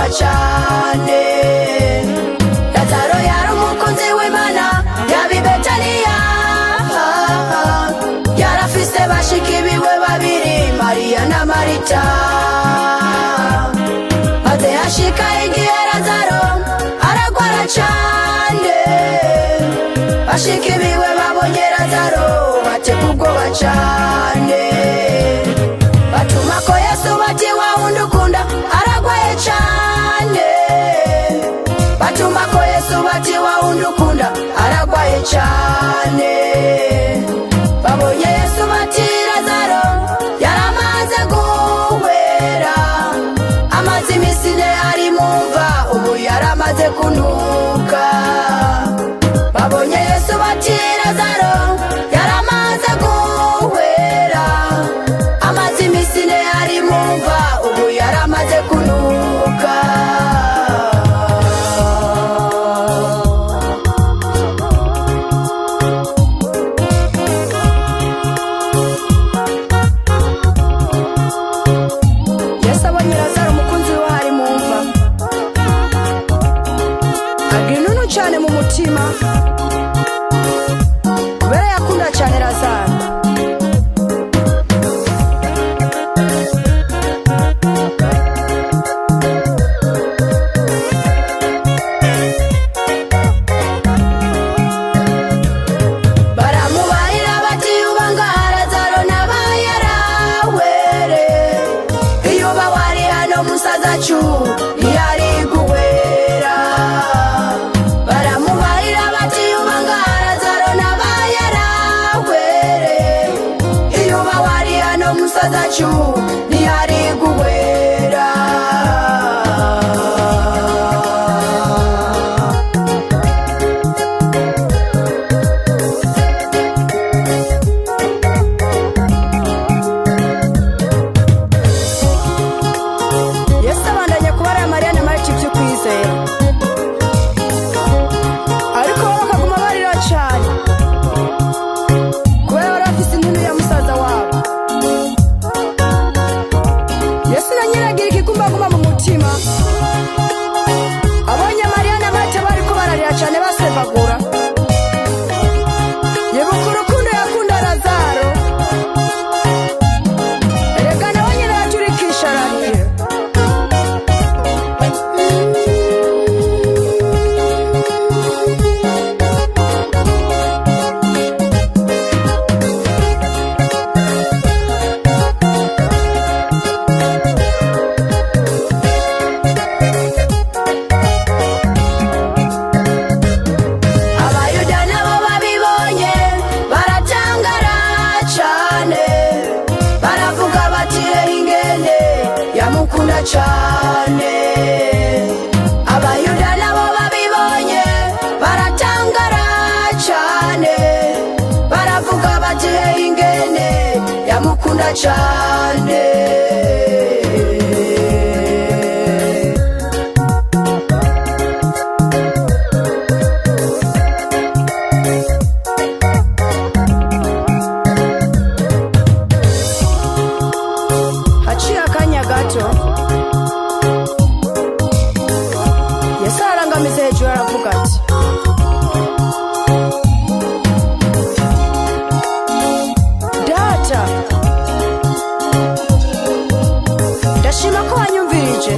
ubwoba cane. Lazaro yari umukunzi w'Imana yabi Betaniya, yarafise bashiki biwe babiri, Mariya na Marita. Maze hashika igihe Lazaro aragwara cane, bashiki biwe babonye Lazaro bateka ubwoba cane. Batumako Yesu bati wa wundi ukunda aragwaye cane. Batumako Yesu bati wa wundi ukunda aragwaye cane. Babonye Yesu bati Lazaro yaramaze guhwera, amaze imisi ine ari mu mva, ubu yaramaze kunuka. Babonye Yesu bati Lazaro yaramaze guhwera, amaze imisi ine ari mu mva, ubu yaramaze kunuka. Yesu abonye Lazaro umukunzi we ari mu mva, agira inunu cane mu mutima, kubera yakunda cane Lazaro. Baramubarira bati uba ngaha Lazaro nabaye arahwere, iyo uba wari hano musazacu ntiyari guhwera. Baramubarira bati uba ngaha Lazaro nabaye arahwere, iyo uba wari hano musazacu ntiyari guhwera. Yesu abandanya kubarira Mariya na Marita ivy'ukwizera, ariko bo bakaguma barira cane, kubera bari bafise intuntu ya musaza wabo. Yesu na nyene agira ikigumbagumba mu mutima, abonye Mariya na Marita bariko bararira cane basevagura, yibuka urukundo yakunda Lazaro, erega nawe nyene yaturikisha ararira. Abayuda nabo babibonye baratangara cane, baravuga bati ingene yamukunda cane. Abayuda nabo babibonye baratangara cane, baravuga bati ingene yamukunda cane. Haciye akanya gato, Yesu arangamiza hejuru aravuga ati, Data, ndashima ko wanyumvirije,